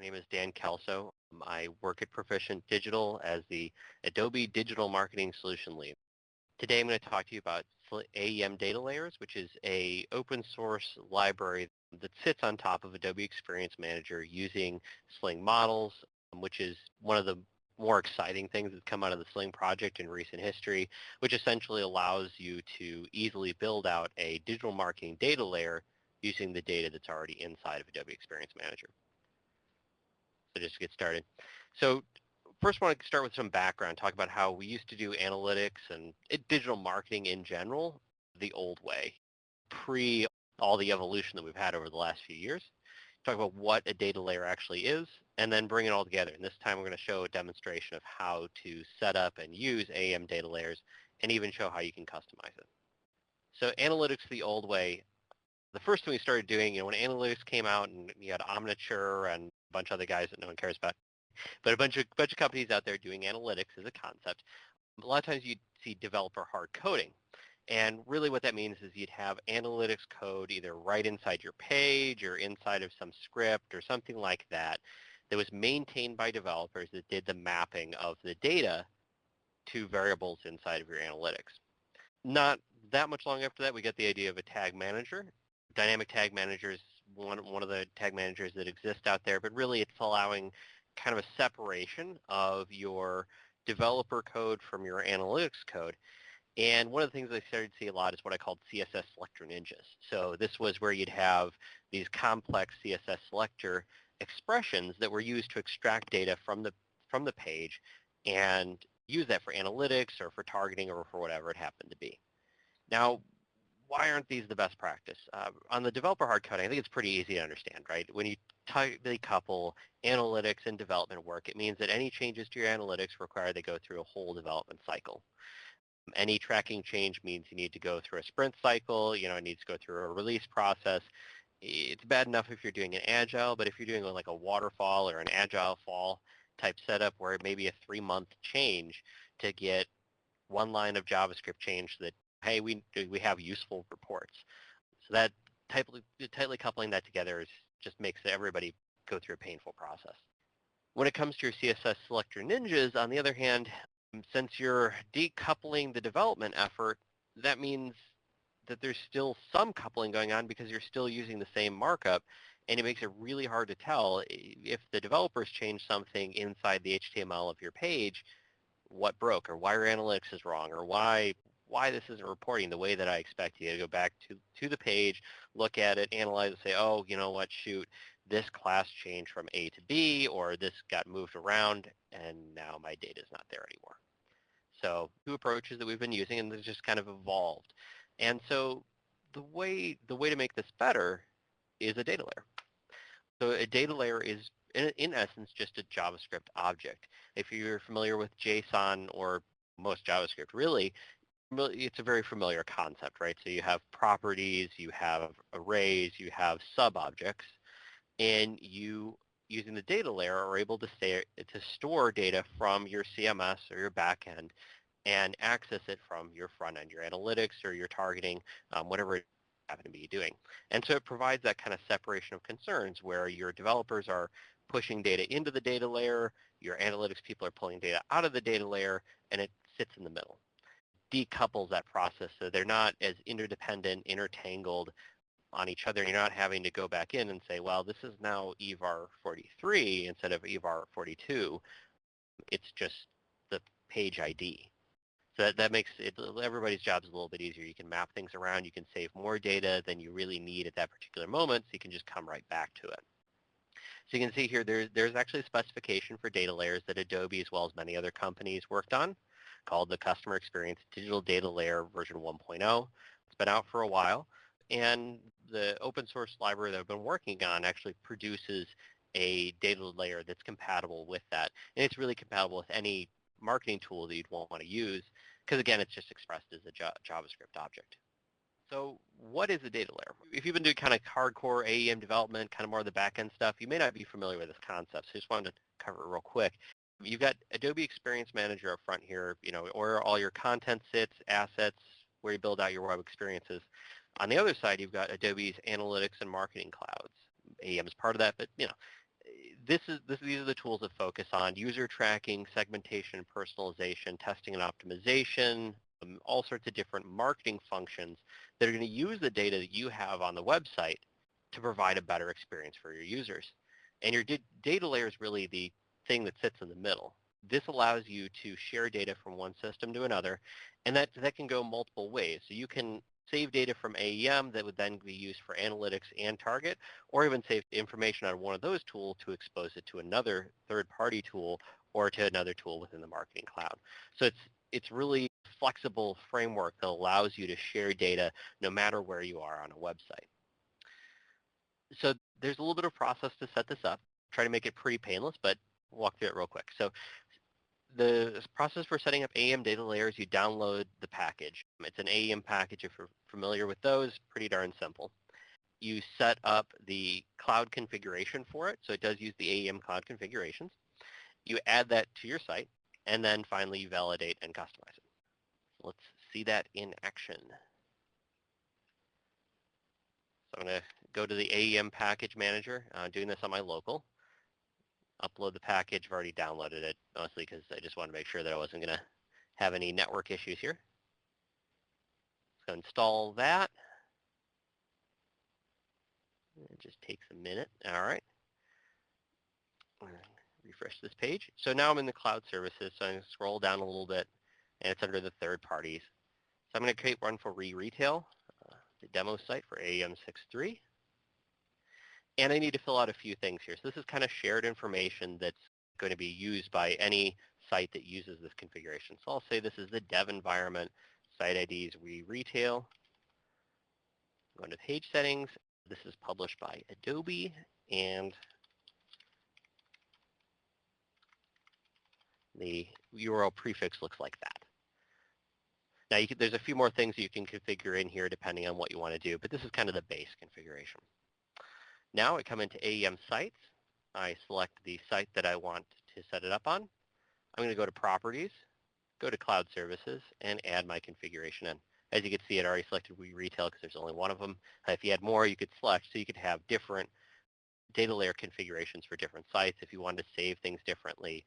name is Dan Klco. I work at Proficient Digital as the Adobe Digital Marketing Solution Lead. Today I'm going to talk to you about AEM DataLayers, which is an open source library that sits on top of Adobe Experience Manager using Sling models, which is one of the more exciting things that's come out of the Sling project in recent history, which essentially allows you to easily build out a digital marketing data layer using the data that's already inside of Adobe Experience Manager. So just to get started. So first I want to start with some background, talk about how we used to do analytics and digital marketing in general the old way, pre all the evolution that we've had over the last few years. Talk about what a data layer actually is, and then bring it all together. And this time we're going to show a demonstration of how to set up and use AEM data layers, and even show how you can customize it. So analytics the old way. The first thing we started doing, when analytics came out, and you had Omniture and a bunch of other guys that no one cares about, but a bunch of companies out there doing analytics as a concept. A lot of times you'd see developer hard coding. And really what that means is you'd have analytics code either right inside your page or inside of some script or something like that that was maintained by developers that did the mapping of the data to variables inside of your analytics. Not that much long after that, we get the idea of a tag manager. Dynamic tag manager is one of the tag managers that exist out there, but really it's allowing kind of a separation of your developer code from your analytics code. And one of the things I started to see a lot is what I called CSS selector ninjas. So this was where you'd have these complex CSS selector expressions that were used to extract data from the page and use that for analytics or for targeting or for whatever it happened to be. Now, why aren't these the best practice? On the developer hard coding, I think it's pretty easy to understand, right? When you tightly couple analytics and development work, it means that any changes to your analytics require they go through a whole development cycle. Any tracking change means you need to go through a sprint cycle, it needs to go through a release process. It's bad enough if you're doing an agile, but if you're doing like a waterfall or an agile fall type setup where it may be a 3-month change to get one line of JavaScript change that, hey, we have useful reports. So that tightly coupling that together just makes everybody go through a painful process. When it comes to your CSS selector ninjas, on the other hand, since you're decoupling the development effort, that means that there's still some coupling going on because you're still using the same markup, and it makes it really hard to tell if the developers change something inside the HTML of your page, what broke, or why your analytics is wrong, or why this isn't reporting the way that I expect. You to go back to the page, look at it, analyze it, say, oh, you know what, shoot, this class changed from A to B, or this got moved around, and now my data is not there anymore. So 2 approaches that we've been using, and they've just kind of evolved. And so the way to make this better is a data layer. So a data layer is, in essence, just a JavaScript object. If you're familiar with JSON or most JavaScript, really, it's a very familiar concept, right? So you have properties, you have arrays, you have sub-objects, and you, using the data layer, are able to store data from your CMS or your backend and access it from your front end, your analytics or your targeting, whatever it happen to be doing. And so it provides that kind of separation of concerns where your developers are pushing data into the data layer, your analytics people are pulling data out of the data layer, and it sits in the middle. Decouples that process so they're not as interdependent, intertangled on each other, and you're not having to go back in and say, well, this is now EVAR 43 instead of EVAR 42. It's just the page ID. So that makes it, everybody's job is a little bit easier. You can map things around. You can save more data than you really need at that particular moment, so you can just come right back to it. So you can see here there's actually a specification for data layers that Adobe, as well as many other companies, worked on, called the Customer Experience Digital Data Layer version 1.0. It's been out for a while. And the open source library that I've been working on actually produces a data layer that's compatible with that. And it's really compatible with any marketing tool that you'd want to use, because again, it's just expressed as a JavaScript object. So what is a data layer? If you've been doing kind of hardcore AEM development, kind of more of the back-end stuff, you may not be familiar with this concept, so I just wanted to cover it real quick. You've got Adobe Experience Manager up front here, where all your content sits, assets, where you build out your web experiences. On the other side, you've got Adobe's analytics and marketing clouds. AEM is part of that, but these are the tools that focus on user tracking, segmentation, and personalization, testing and optimization, all sorts of different marketing functions that are going to use the data that you have on the website to provide a better experience for your users. And your data layer is really the thing that sits in the middle. This allows you to share data from one system to another, and that can go multiple ways. So you can save data from AEM that would then be used for analytics and target, or even save information on one of those tools to expose it to another third-party tool or to another tool within the Marketing Cloud. So it's really a flexible framework that allows you to share data no matter where you are on a website. So there's a little bit of process to set this up. Try to make it pretty painless, but we'll walk through it real quick. So the process for setting up AEM data layers, you download the package. It's an AEM package. If you're familiar with those, pretty darn simple. You set up the cloud configuration for it, so it does use the AEM cloud configurations. You add that to your site, and then finally you validate and customize it. Let's see that in action. So I'm going to go to the AEM package manager. I'm doing this on my local. Upload the package. I've already downloaded it, mostly because I just wanted to make sure that I wasn't going to have any network issues here. So install that. It just takes a minute. All right. Refresh this page. So now I'm in the cloud services. So I'm going to scroll down a little bit, and it's under the third parties. So I'm going to create one for retail, the demo site for AEM 6.3. And I need to fill out a few things here. So this is kind of shared information that's going to be used by any site that uses this configuration. So I'll say this is the dev environment, site IDs, retail. Go into page settings. This is published by Adobe, and the URL prefix looks like that. Now, there's a few more things that you can configure in here depending on what you want to do, but this is kind of the base configuration. Now I come into AEM sites. I select the site that I want to set it up on. I'm going to go to Properties, go to Cloud Services, and add my configuration in. As you can see, it already selected retail because there's only one of them. If you had more, you could select, so you could have different data layer configurations for different sites if you wanted to save things differently,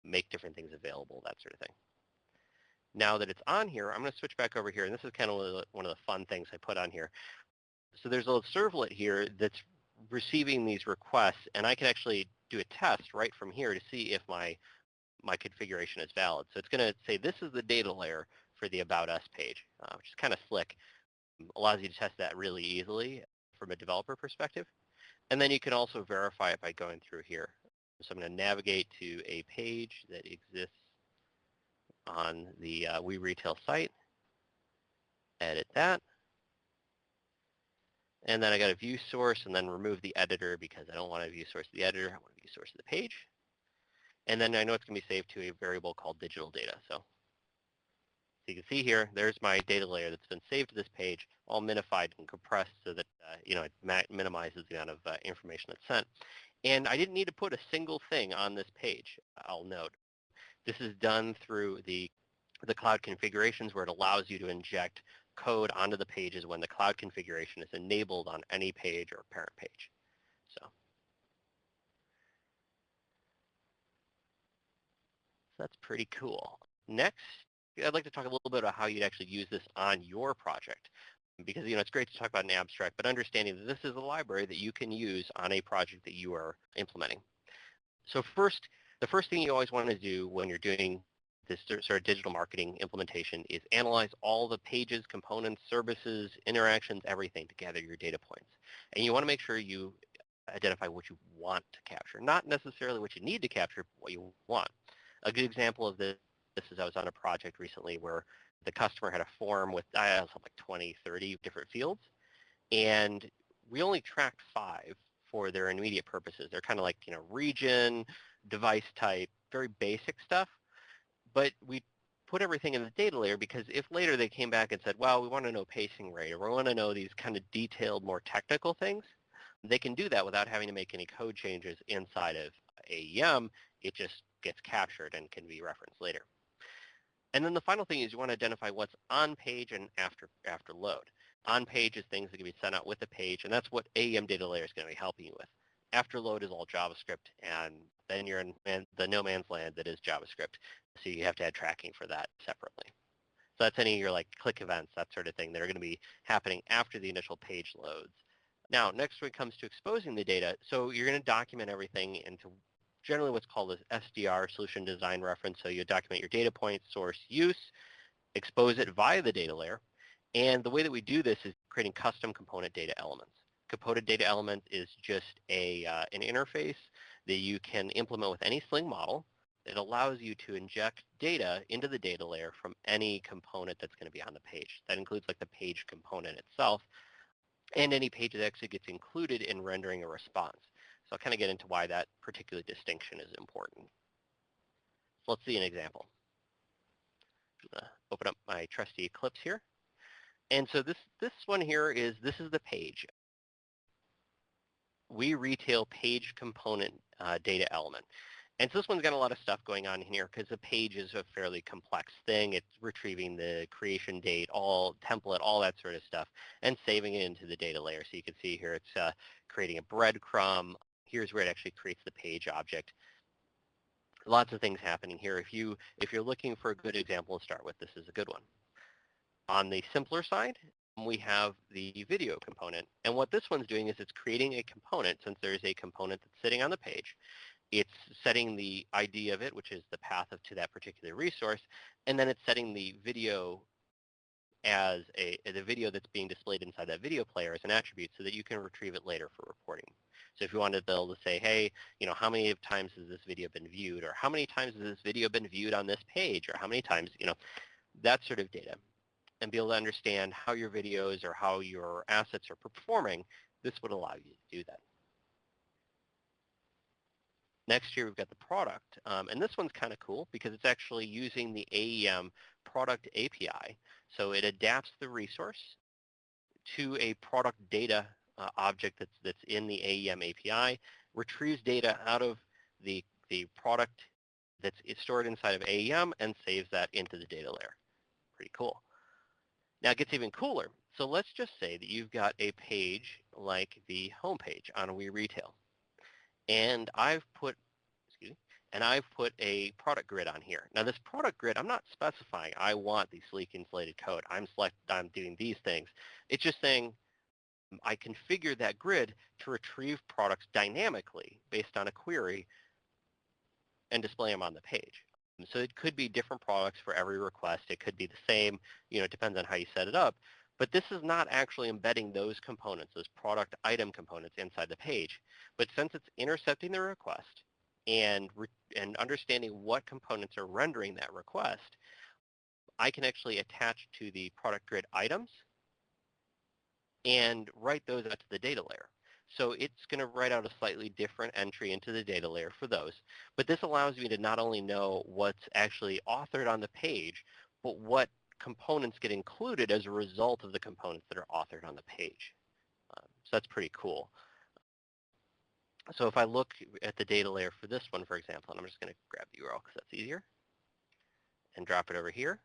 make different things available, that sort of thing. Now that it's on here, I'm going to switch back over here, and this is kind of one of the fun things I put on here. So there's a little servlet here that's receiving these requests, and I can actually do a test right from here to see if my configuration is valid. So it's going to say this is the data layer for the About Us page, which is kind of slick. Allows you to test that really easily from a developer perspective. And then you can also verify it by going through here. So I'm going to navigate to a page that exists on the retail site, edit that. And then I got to view source and then remove the editor because I don't want to view source of the editor. I want to view source of the page. And then I know it's going to be saved to a variable called digital data. So you can see here, there's my data layer that's been saved to this page, all minified and compressed so that it minimizes the amount of information that's sent. And I didn't need to put a single thing on this page, I'll note. This is done through the cloud configurations where it allows you to inject code onto the pages when the cloud configuration is enabled on any page or parent page. So that's pretty cool. Next, I'd like to talk a little bit about how you'd actually use this on your project. Because it's great to talk about an abstract, but understanding that this is a library that you can use on a project that you are implementing. So the first thing you always want to do when you're doing this sort of digital marketing implementation is analyze all the pages, components, services, interactions, everything to gather your data points. And you want to make sure you identify what you want to capture, not necessarily what you need to capture, but what you want. A good example of this is I was on a project recently where the customer had a form with like 20, 30 different fields, and we only tracked 5 for their immediate purposes. They're kind of like, region, device type, very basic stuff. But we put everything in the data layer because if later they came back and said, well, we want to know pacing rate, or we want to know these kind of detailed, more technical things, they can do that without having to make any code changes inside of AEM. It just gets captured and can be referenced later. And then the final thing is you want to identify what's on page and after load. On page is things that can be sent out with the page, and that's what AEM data layer is going to be helping you with. Afterload is all JavaScript, and then you're in the no man's land that is JavaScript. So you have to add tracking for that separately. So that's any of your like click events, that sort of thing, that are going to be happening after the initial page loads. Now, next when it comes to exposing the data, so you're going to document everything into generally what's called an SDR, solution design reference. So you document your data point, source, use, expose it via the data layer. And the way that we do this is creating custom component data elements. Component data element is just an interface that you can implement with any Sling model. It allows you to inject data into the data layer from any component that's going to be on the page. That includes like the page component itself and any page that actually gets included in rendering a response. So I'll kind of get into why that particular distinction is important. So let's see an example. I'm going to open up my trusty Eclipse here. And so this one here this is the page. We retail page component data element. And so this one's got a lot of stuff going on here because the page is a fairly complex thing. It's retrieving the creation date, all template, all that sort of stuff, and saving it into the data layer. So you can see here it's creating a breadcrumb. Here's where it actually creates the page object. Lots of things happening here. If you're looking for a good example to start with, this is a good one. On the simpler side, we have the video component. And what this one's doing is it's creating a component, since there's a component that's sitting on the page. It's setting the ID of it, which is the path to that particular resource, and then it's setting the video as the video that's being displayed inside that video player as an attribute so that you can retrieve it later for reporting. So if you wanted to be able to say, hey, how many times has this video been viewed, or how many times has this video been viewed on this page, or how many times, that sort of data, and be able to understand how your videos or how your assets are performing, this would allow you to do that. Next here, we've got the product. And this one's kind of cool because it's actually using the AEM product API. So it adapts the resource to a product data object that's in the AEM API, retrieves data out of the product that's stored inside of AEM, and saves that into the data layer. Pretty cool. Now it gets even cooler. So let's just say that you've got a page like the homepage on We Retail. And I've put a product grid on here. Now this product grid, I'm not specifying I want the sleek insulated code. I'm doing these things. It's just saying I configure that grid to retrieve products dynamically based on a query and display them on the page. So it could be different products for every request. It could be the same, it depends on how you set it up. But this is not actually embedding those components, those product item components inside the page. But since it's intercepting the request and understanding what components are rendering that request, I can actually attach to the product grid items and write those out to the data layer. So it's going to write out a slightly different entry into the data layer for those. But this allows me to not only know what's actually authored on the page, but what components get included as a result of the components that are authored on the page. So that's pretty cool. So if I look at the data layer for this one, for example, and I'm just going to grab the URL because that's easier, and drop it over here.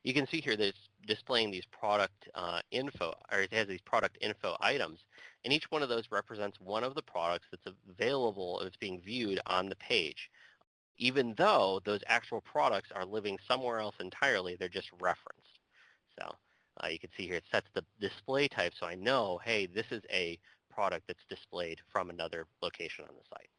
You can see here that it's displaying these product info, or it has these product info items, and each one of those represents one of the products that's available, that's being viewed on the page. Even though those actual products are living somewhere else entirely, they're just referenced. So you can see here it sets the display type, so I know, hey, this is a product that's displayed from another location on the site.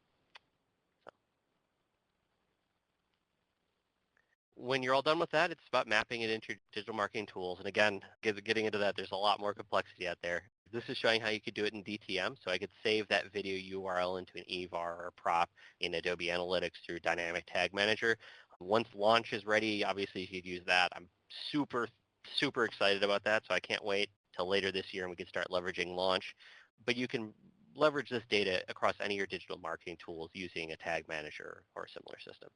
When you're all done with that, it's about mapping it into your digital marketing tools. And again, getting into that, there's a lot more complexity out there. This is showing how you could do it in DTM. So I could save that video URL into an EVAR or a prop in Adobe Analytics through Dynamic Tag Manager. Once launch is ready, obviously you could use that. I'm super, super excited about that. So I can't wait till later this year and we can start leveraging launch. But you can leverage this data across any of your digital marketing tools using a tag manager or a similar system.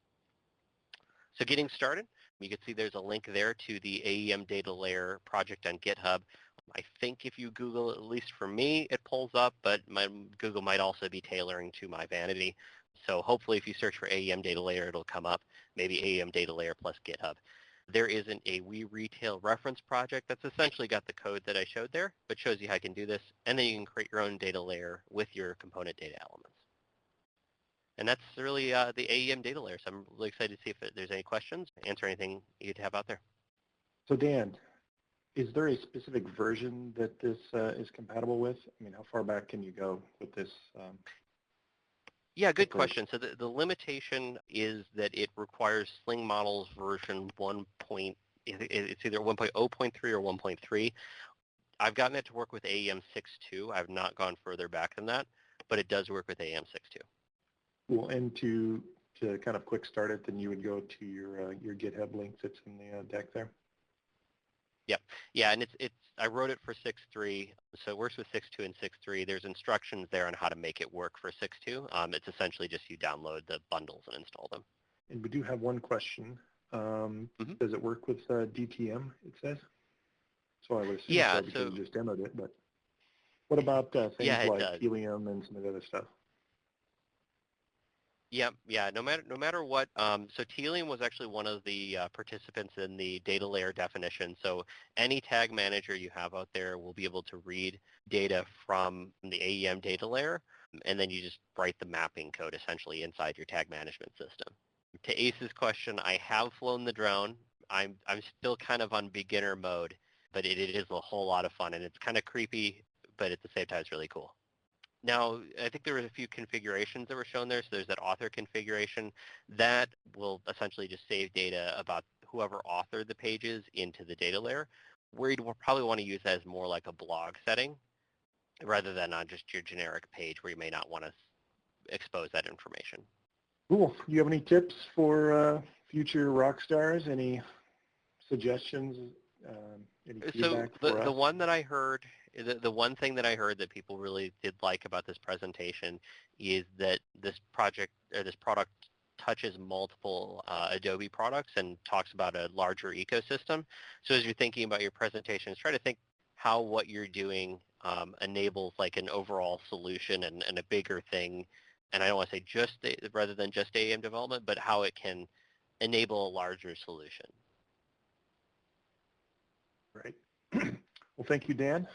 So getting started, you can see there's a link there to the AEM DataLayer project on GitHub. I think if you Google, at least for me, it pulls up, but Google might also be tailoring to my vanity. So hopefully if you search for AEM DataLayer, it'll come up, maybe AEM DataLayer plus GitHub. There isn't a We Retail reference project that's essentially got the code that I showed there, but shows you how you can do this, and then you can create your own data layer with your component data elements. And that's really the AEM data layer. So I'm really excited to see if there's any questions, answer anything you'd have out there. So Dan, is there a specific version that this is compatible with? I mean, how far back can you go with this? Yeah, good approach? question. So the limitation is that it requires Sling Models version 1. It's either 1.0.3 or 1.3. I've gotten it to work with AEM 6.2. I've not gone further back than that, but it does work with AEM 6.2. Well, and to kind of quick start it, then you would go to your GitHub link that's in the deck there. Yep. Yeah, and I wrote it for 6.3, so it works with 6.2 and 6.3. There's instructions there on how to make it work for 6.2. It's essentially just you download the bundles and install them. And we do have one question. Does it work with DTM, it says? So I would assume so because you just demoed it, but what about things like Helium and some of the other stuff? Yeah. No matter what. So Telium was actually one of the participants in the data layer definition. So any tag manager you have out there will be able to read data from the AEM data layer, and then you just write the mapping code essentially inside your tag management system. To Ace's question, I have flown the drone. I'm still kind of on beginner mode, but it is a whole lot of fun, and it's kind of creepy, but at the same time, it's really cool. Now, I think there were a few configurations that were shown there. So there's that author configuration. That will essentially just save data about whoever authored the pages into the data layer, where you'd probably want to use that as more like a blog setting rather than on just your generic page where you may not want to expose that information. Cool. Do you have any tips for future rock stars? Any suggestions? Any feedback for us? The one that I heard, the one thing that I heard that people really did like about this presentation is that this project or this product touches multiple Adobe products and talks about a larger ecosystem. So as you're thinking about your presentations, try to think how what you're doing enables like an overall solution and a bigger thing. And I don't want to say just rather than just AEM development, but how it can enable a larger solution. Right. Well, thank you, Dan.